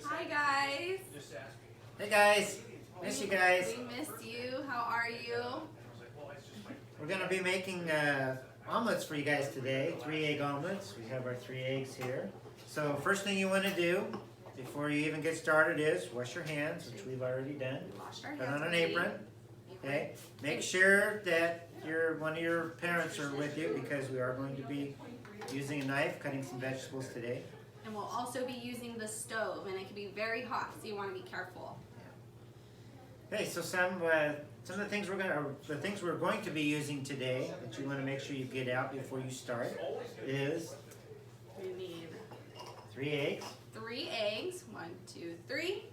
Hi guys. Hey guys, miss you guys. We miss you. How are you? We're going to be making omelets for you guys today, 3-egg omelets. We have our 3 eggs here. So first thing you want to do before you even get started is wash your hands, which we've already done. Wash our Put hands. on an apron. Okay. Make sure that one of your parents are with you because we are going to be using a knife, cutting some vegetables today. And we'll also be using the stove, and it can be very hot, so you want to be careful. Okay, so some of the things we're going to be using today that you want to make sure you get out before you start is We need 3 eggs. 3 eggs. 1, 2, 3.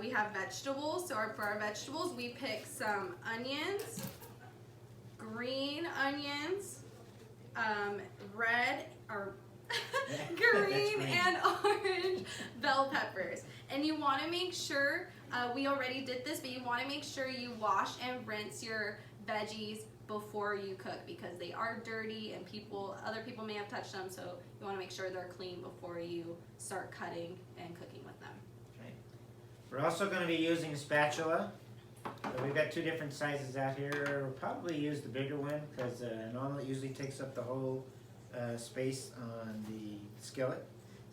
We have vegetables. So for our vegetables, we pick some onions, green onions, red or green and orange bell peppers. And you want to make sure, we already did this, but you want to make sure you wash and rinse your veggies before you cook because they are dirty and other people may have touched them, so you want to make sure they're clean before you start cutting and cooking with them. Okay. We're also going to be using a spatula. So we've got 2 different sizes out here. We'll probably use the bigger one because an omelet usually takes up the whole space on the skillet.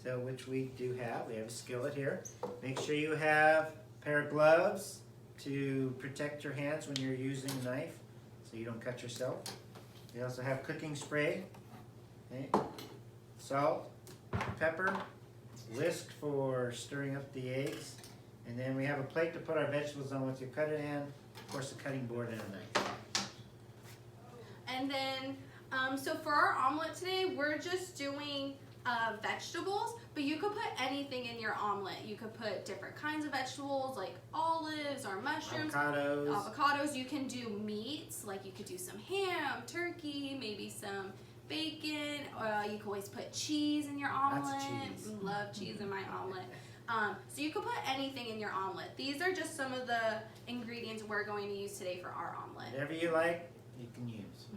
So which we do have. We have a skillet here. Make sure you have a pair of gloves to protect your hands when you're using a knife so you don't cut yourself. We also have cooking spray, okay, salt, pepper, whisk for stirring up the eggs, and then we have a plate to put our vegetables on once you cut it in, of course a cutting board and a knife. And then, so for our omelet today, we're just doing vegetables, but you could put anything in your omelet. You could put different kinds of vegetables like olives or mushrooms. Avocados. You can do meats, like you could do some ham, turkey, maybe some bacon. You can always put cheese in your omelet. Cheese. Love cheese in my omelet. So you could put anything in your omelet. These are just some of the ingredients we're going to use today for our omelet. Whatever you like, you can use.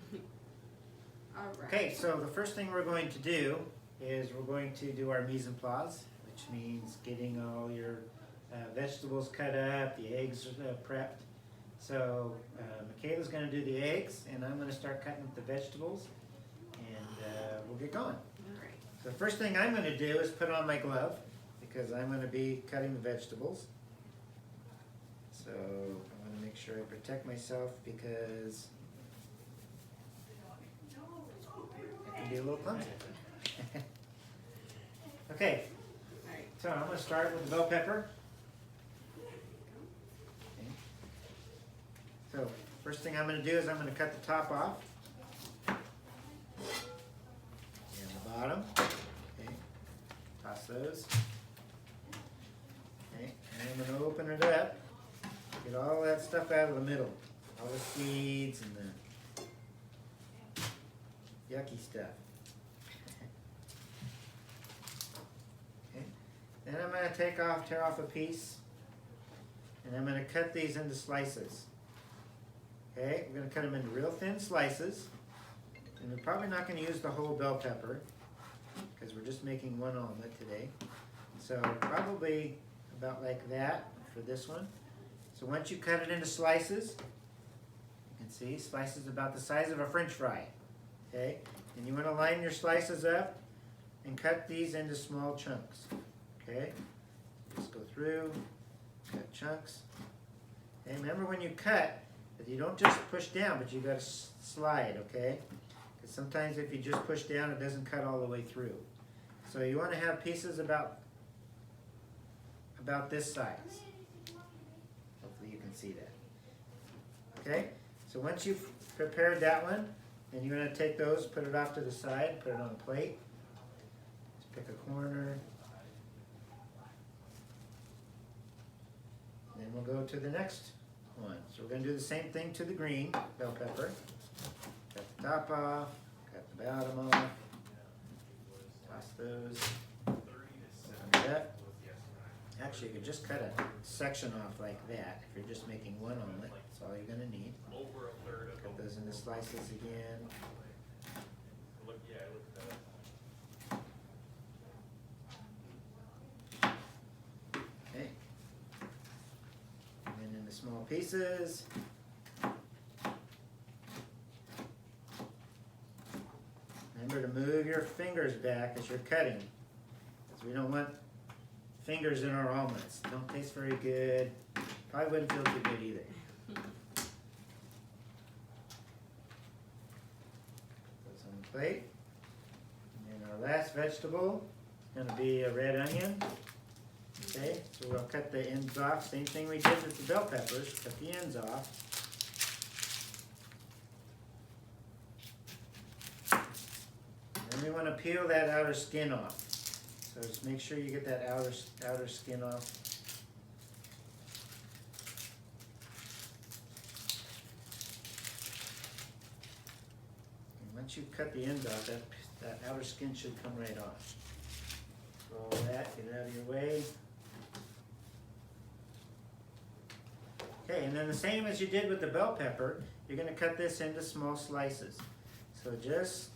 All right. Okay, so the first thing we're going to do is we're going to do our mise en place, which means getting all your vegetables cut up, the eggs prepped. So Micaela's going to do the eggs, and I'm going to start cutting up the vegetables, and we'll get going. All right. So the first thing I'm going to do is put on my glove, because I'm going to be cutting the vegetables. So I want to make sure I protect myself because it can be a little clumsy. Okay, so I'm going to start with the bell pepper. Okay. So first thing I'm going to do is I'm going to cut the top off and the bottom. Okay, toss those. Okay, and I'm going to open it up, get all that stuff out of the middle, all the seeds and the yucky stuff. Then I'm going to tear off a piece, and I'm going to cut these into slices. Okay, we're going to cut them into real thin slices, and we're probably not going to use the whole bell pepper because we're just making one omelet today. So probably about like that for this one. So once you cut it into slices, you can see slices about the size of a French fry. Okay, and you want to line your slices up and cut these into small chunks. Okay, just go through, cut chunks. And remember when you cut, that you don't just push down, but you got to slide, okay? Because sometimes if you just push down, it doesn't cut all the way through. So you want to have pieces about this size. Hopefully you can see that. Okay, so once you've prepared that one, then you're going to take those, put it off to the side, put it on a plate. Just pick a corner. Then we'll go to the next one. So we're going to do the same thing to the green bell pepper. Cut the top off, cut the bottom off, toss those, open it up. Actually, you could just cut a section off like that if you're just making one omelet. That's all you're going to need. Cut those into slices again. small pieces. Remember to move your fingers back as you're cutting, because we don't want fingers in our omelets. Don't taste very good. Probably wouldn't feel too good either. Put this on the plate. And our last vegetable is going to be a red onion. Okay, so we'll cut the ends off. Same thing we did with the bell peppers. Cut the ends off. And we want to peel that outer skin off. So just make sure you get that outer skin off. And once you cut the ends off, that outer skin should come right off. Roll that, get it out of your way. Okay, and then the same as you did with the bell pepper, you're going to cut this into small slices. So just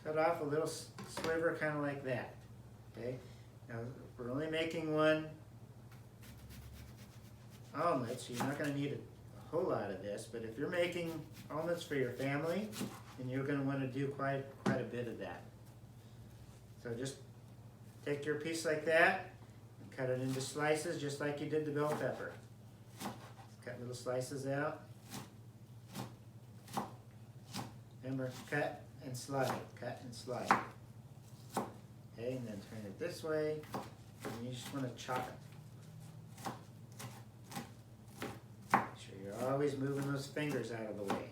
cut off a little sliver kind of like that. Okay, now we're only making one omelet, so you're not going to need a whole lot of this, but if you're making omelets for your family, then you're going to want to do quite a bit of that. So just take your piece like that and cut it into slices just like you did the bell pepper. Cut little slices out. Remember, cut and slide, cut and slide. Okay, and then turn it this way, and you just want to chop it. Make sure you're always moving those fingers out of the way.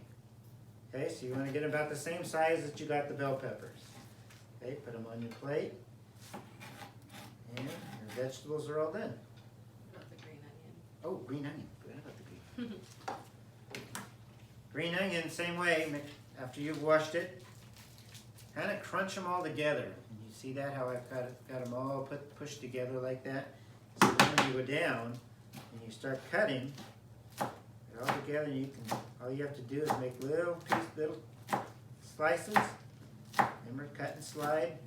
Okay, so you want to get about the same size that you got the bell peppers. Okay, put them on your plate. And your vegetables are all done. What about the green onion? Oh, green onion. Forgot about the green. Green onion, same way. After you've washed it, kind of crunch them all together. And you see that, how I've got them all pushed together like that? So then when you go down and you start cutting it all together, all you have to do is make little slices. Remember, cut and slide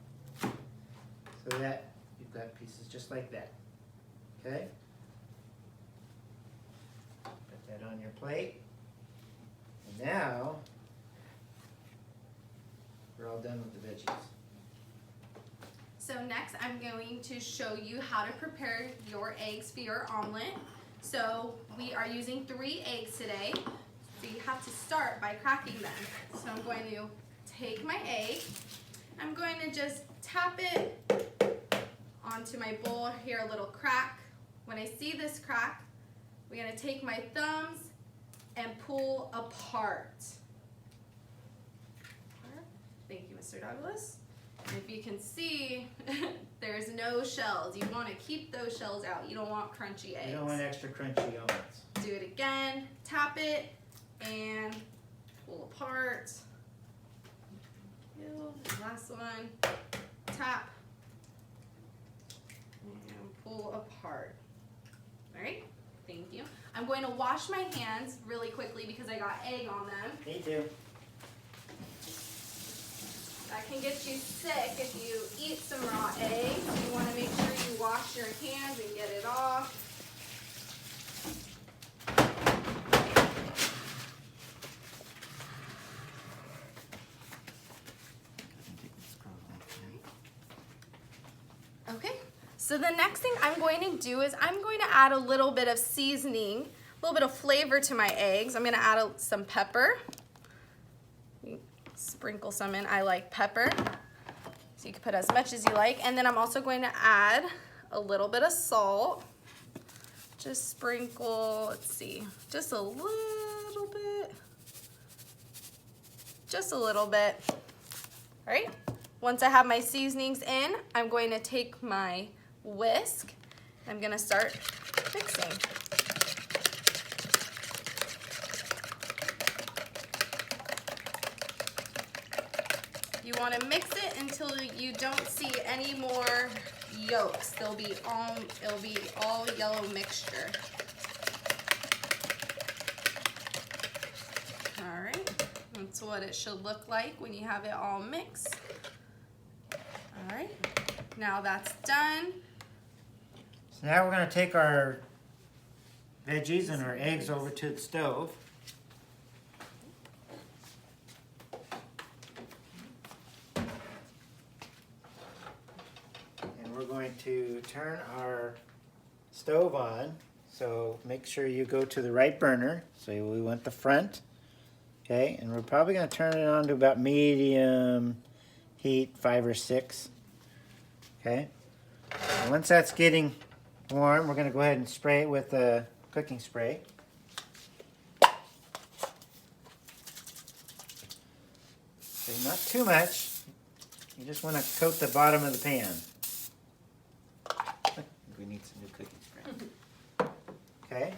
so that you've got pieces just like that. Okay? Put that on your plate. And now we're all done with the veggies. So next I'm going to show you how to prepare your eggs for your omelet. So we are using 3 eggs today. So you have to start by cracking them. So I'm going to take my egg. I'm going to just tap it onto my bowl, here a little crack. When I see this crack, we're going to take my thumbs and pull apart. Thank you, Mr. Douglas. And if you can see, there's no shells. You want to keep those shells out. You don't want crunchy eggs. You don't want extra crunchy omelets. Do it again. Tap it and pull apart. Last one. Tap and pull apart. All right. Thank you. I'm going to wash my hands really quickly because I got egg on them. Me too. That can get you sick if you eat some raw eggs. You want to make sure you wash your hands and get it off. Okay, so the next thing I'm going to do is I'm going to add a little bit of seasoning, a little bit of flavor to my eggs. I'm going to add some pepper. Sprinkle some in. I like pepper, so you can put as much as you like. And then I'm also going to add a little bit of salt. Just sprinkle, let's see, just a little bit. Just a little bit. All right. Once I have my seasonings in, I'm going to take my whisk. I'm going to start mixing. You want to mix it until you don't see any more yolks. It'll be all yellow mixture. All right, that's what it should look like when you have it all mixed. All right, now that's done. So now we're going to take our veggies and our eggs over to the stove. And we're going to turn our stove on. So make sure you go to the right burner. So we want the front. Okay, and we're probably going to turn it on to about medium heat, 5 or 6. Okay, and once that's getting warm, we're going to go ahead and spray it with a cooking spray. So not too much. You just want to coat the bottom of the pan. We need some new cooking spray. Okay,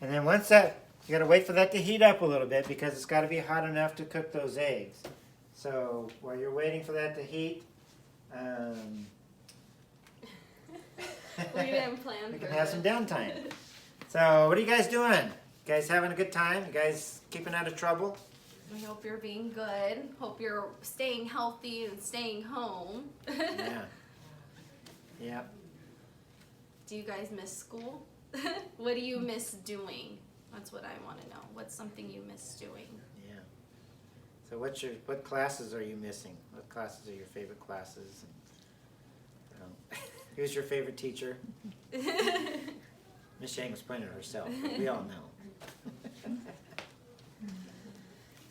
and then once that, you got to wait for that to heat up a little bit because it's got to be hot enough to cook those eggs. So while you're waiting for that to heat, we didn't plan we for can have this. some downtime. So what are you guys doing? You guys having a good time? You guys keeping out of trouble? We hope you're being good. Hope you're staying healthy and staying home. Yeah. Yeah. Do you guys miss school? What do you miss doing? That's what I want to know. What's something you miss doing? Yeah. So what classes are you missing? What classes are your favorite classes? Who's your favorite teacher? Miss Yang was pointing at herself, but we all know.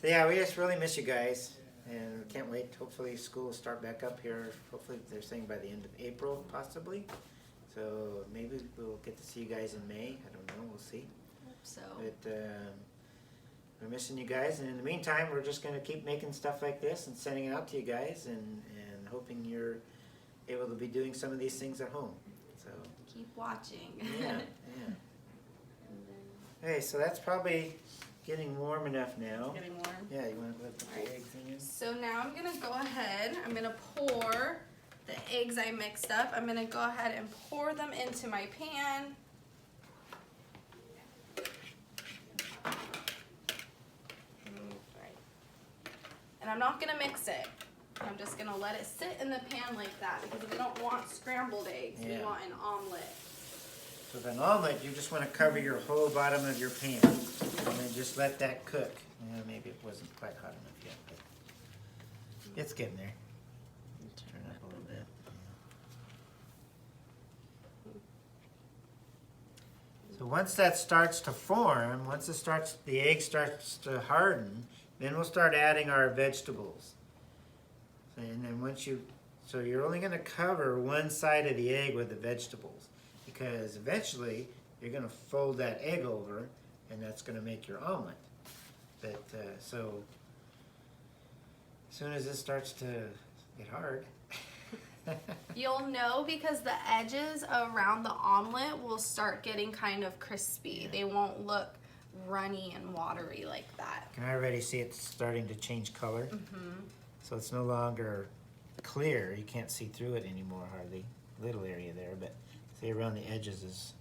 So yeah, we just really miss you guys, and we can't wait. Hopefully school will start back up here. Hopefully they're saying by the end of April, possibly. So maybe we'll get to see you guys in May. I don't know. We'll see. Hope so. But we're missing you guys, and in the meantime, we're just going to keep making stuff like this and sending it out to you guys, and hoping you're able to be doing some of these things at home. So Keep watching. yeah, yeah. Okay, so that's probably getting warm enough now. Getting warm. Yeah, you want to put the Alright. eggs in? So now I'm gonna go ahead. I'm gonna pour the eggs I mixed up. I'm gonna go ahead and pour them into my pan. And I'm not gonna mix it. I'm just gonna let it sit in the pan like that because we don't want scrambled eggs. Yeah. We want an omelet. So with an omelet, you just want to cover your whole bottom of your pan, and then just let that cook. Maybe it wasn't quite hot enough yet, but it's getting there. Turn it up a little bit. So once that starts to form, once the egg starts to harden, then we'll start adding our vegetables. And then so you're only going to cover one side of the egg with the vegetables, because eventually you're going to fold that egg over, and that's going to make your omelet. But so as soon as this starts to get hard, You'll know because the edges around the omelet will start getting kind of crispy. They won't look runny and watery like that. can I already see it starting to change color? So it's no longer clear. You can't see through it anymore hardly. Little area there, but see around the edges is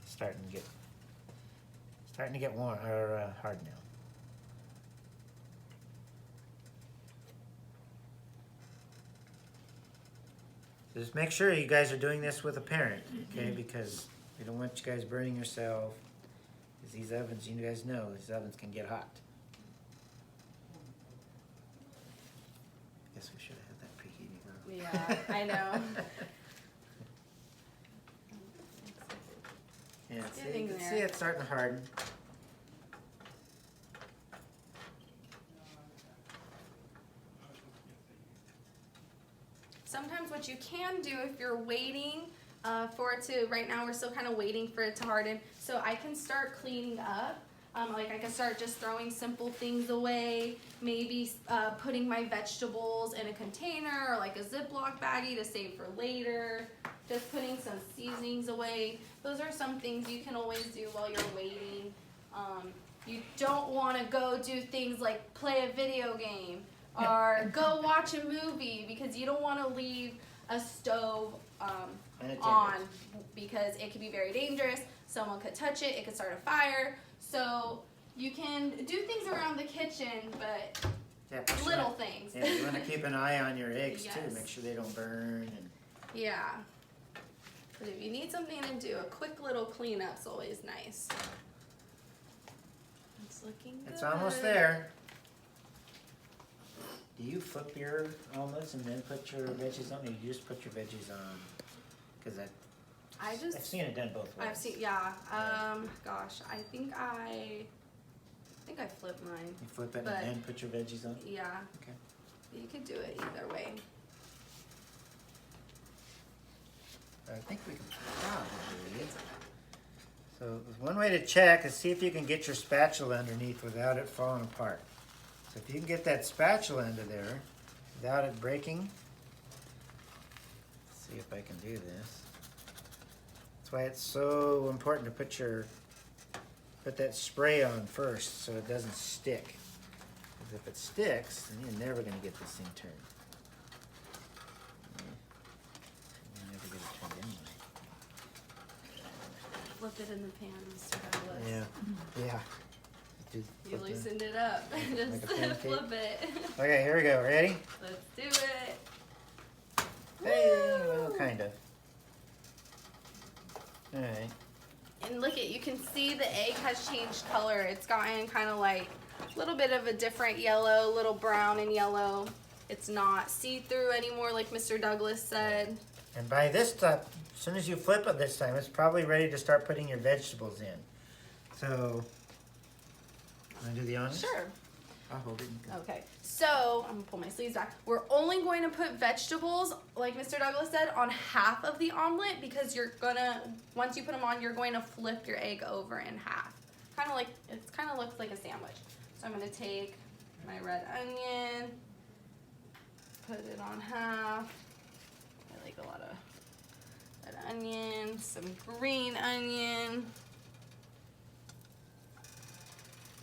starting to get warm or hard now. Just make sure you guys are doing this with a parent, okay? Because we don't want you guys burning yourself. Because these ovens, you guys know, these ovens can get hot. Guess we should have had that preheating, huh? Yeah, I know. Yeah, It's see, getting you can there. see it's starting to harden. Sometimes what you can do if you're waiting for it to, right now we're still kind of waiting for it to harden, so I can start cleaning up. Like I can start just throwing simple things away, maybe putting my vegetables in a container or like a Ziploc baggie to save for later, just putting some seasonings away. Those are some things you can always do while you're waiting. You don't want to go do things like play a video game or go watch a movie because you don't want to leave a stove on because it could be very dangerous. Someone could touch it, it could start a fire. So you can do things around the kitchen, but Yeah, for sure. little things. Yeah, you want to keep an eye on your eggs too. Yes. Make sure they don't burn. And Yeah. But if you need something to do, a quick little cleanup's always nice. It's looking good. It's almost there. Do you flip your omelets and then put your veggies on, or you just put your veggies on? Because I've seen it done both ways. I've seen, yeah. Gosh, I think I flipped mine. You flip it and then put your veggies on? Yeah. Okay. You could do it either way. I think we can probably. So one way to check is see if you can get your spatula underneath without it falling apart. So if you can get that spatula under there without it breaking, let's see if I can do this. That's why it's so important to put that spray on first so it doesn't stick. Because if it sticks, then you're never going to get this thing turned. You'll never get it turned anyway. Flip it in the pan, Mr. Douglas. Yeah. Yeah. You loosened it up. Just Like a pancake? flip it. Okay, here we go. Ready? Let's do it. Hey, well, kind of. All right. And look you can see the egg has changed color. It's gotten kind of like a little bit of a different yellow, little brown and yellow. It's not see-through anymore like Mr. Douglas said. And by this time, as soon as you flip it this time, it's probably ready to start putting your vegetables in. So, want to do the onions? Sure. I'll hold it. Okay, so I'm gonna pull my sleeves back. We're only going to put vegetables, like Mr. Douglas said, on half of the omelet because you're gonna, once you put them on, you're going to flip your egg over in half. Kind of like, it kind of looks like a sandwich. So I'm gonna take my red onion, put it on half. I like a lot of red onion, some green onion,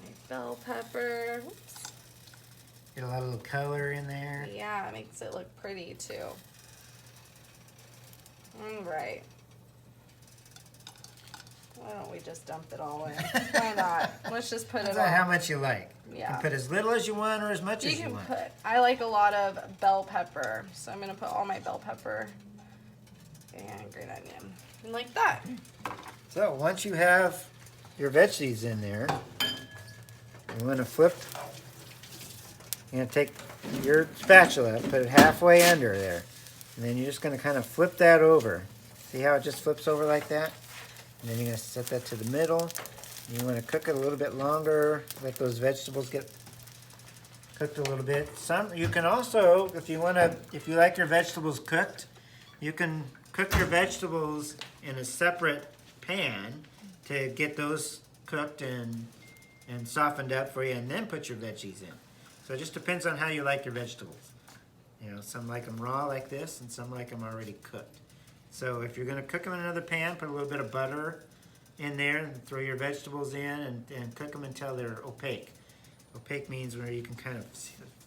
my bell pepper. Oops. Get a lot of little color in there. Yeah, it makes it look pretty too. All right. Why don't we just dump it all in? Why not? Let's just put it Depends on. on how much you like. You Yeah. can put as little as you want or as much as you can want. put, I like a lot of bell pepper, so I'm gonna put all my bell pepper and green onion. And like that. So once you have your veggies in there, you want to flip. You're going to take your spatula, put it halfway under there, and then you're just going to kind of flip that over. See how it just flips over like that? And then you're going to set that to the middle. You want to cook it a little bit longer, let those vegetables get cooked a little bit. You can also, if you like your vegetables cooked, you can cook your vegetables in a separate pan to get those cooked and softened up for you, and then put your veggies in. So it just depends on how you like your vegetables. You know, some like them raw like this, and some like them already cooked. So if you're going to cook them in another pan, put a little bit of butter in there, and throw your vegetables in, and cook them until they're opaque. Opaque means where you can kind of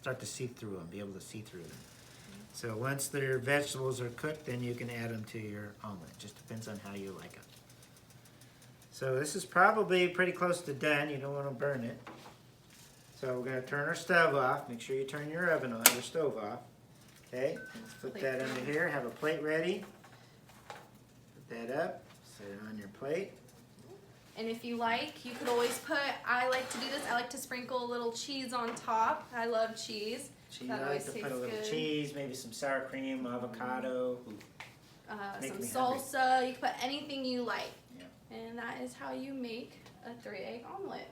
start to see through them, be able to see through them. So once their vegetables are cooked, then you can add them to your omelet. Just depends on how you like them. So this is probably pretty close to done. You don't want to burn it. So we're going to turn our stove off. Make sure you turn your oven on, your stove off. Okay, let's put that under here. Have a plate ready. Put that up. Set it on your plate. And if you like, you could always put, I like to do this, I like to sprinkle a little cheese on top. I love cheese. Cheese, I like to put a little cheese, maybe some sour cream, avocado. Some salsa. You can put anything you like. Yeah. And that is how you make a 3-egg omelet.